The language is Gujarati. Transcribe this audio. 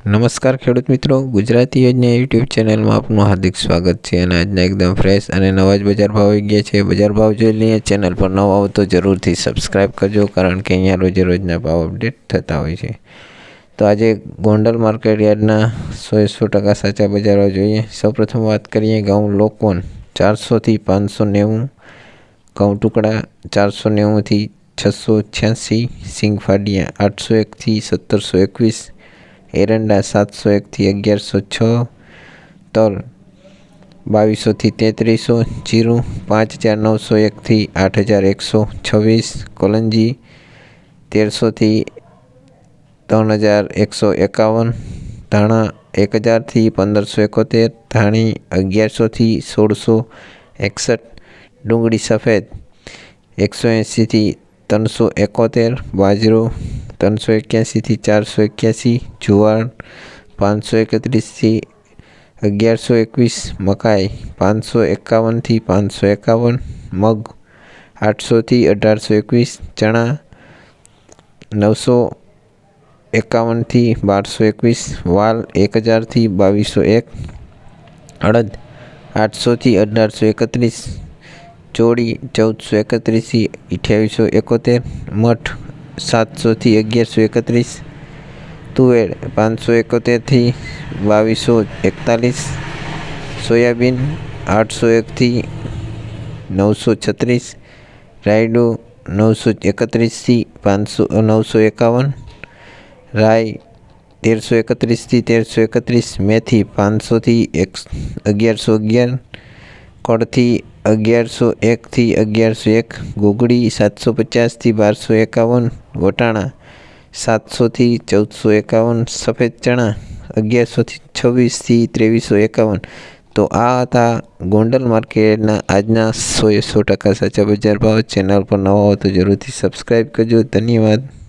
નમસ્કાર ખેડૂત મિત્રો, ગુજરાતી યોજના યુટ્યુબ ચેનલમાં આપનું હાર્દિક સ્વાગત છે। અને આજના એકદમ ફ્રેશ અને નવા જ બજાર ભાવ આવી ગયા છે। બજાર ભાવ જોઈ લઈએ। ચેનલ પર નવા આવો તો જરૂરથી સબસ્ક્રાઈબ કરજો, કારણ કે અહીંયા રોજે રોજના ભાવ અપડેટ થતા હોય છે। તો આજે ગોંડલ માર્કેટ યાર્ડના 100% સાચા બજારો જોઈએ। સૌપ્રથમ વાત કરીએ ઘઉં લોકવન 400 થી 590, ઘઉં ટુકડા 490 થી 686, સિંગફાડિયા 801 થી 1721, એરંડા 701 થી 1106, તલ 2200 થી 3300, જીરું 5901 થી 8126, કોલંજી 1300 થી 3151, ધાણા 1000 થી 1571, ધાણી 1100 થી 1661, ડુંગળી સફેદ 180 થી 371, બાજરો 381 થી 481, જુવાર 531 થી 1121, મકાઈ 551 થી 551, મગ 800 થી 1821, ચણા 951 થી 1221, વાલ 1000 થી 2201, અડદ 800 થી 1831, ચોળી 1431 થી 2871, મઠ 700 થી 1131, તુવેર 571 થી 2241, સોયાબીન 801 થી 936, રાયડું 931 થી 951, રાઈ 1331 થી 1331, મેથી 500 થી 1111, કળથી 1101 થી 1101, ગુગળી 750 થી 1251, વટાણા 700 થી 1451, સફેદ ચણા 1100 થી 26 થી 2351। તો આ હતા ગોંડલ માર્કેટના આજના 100% સાચા બજાર ભાવ। ચેનલ પર નવા હો તો જરૂરથી સબસ્ક્રાઈબ કરજો। ધન્યવાદ।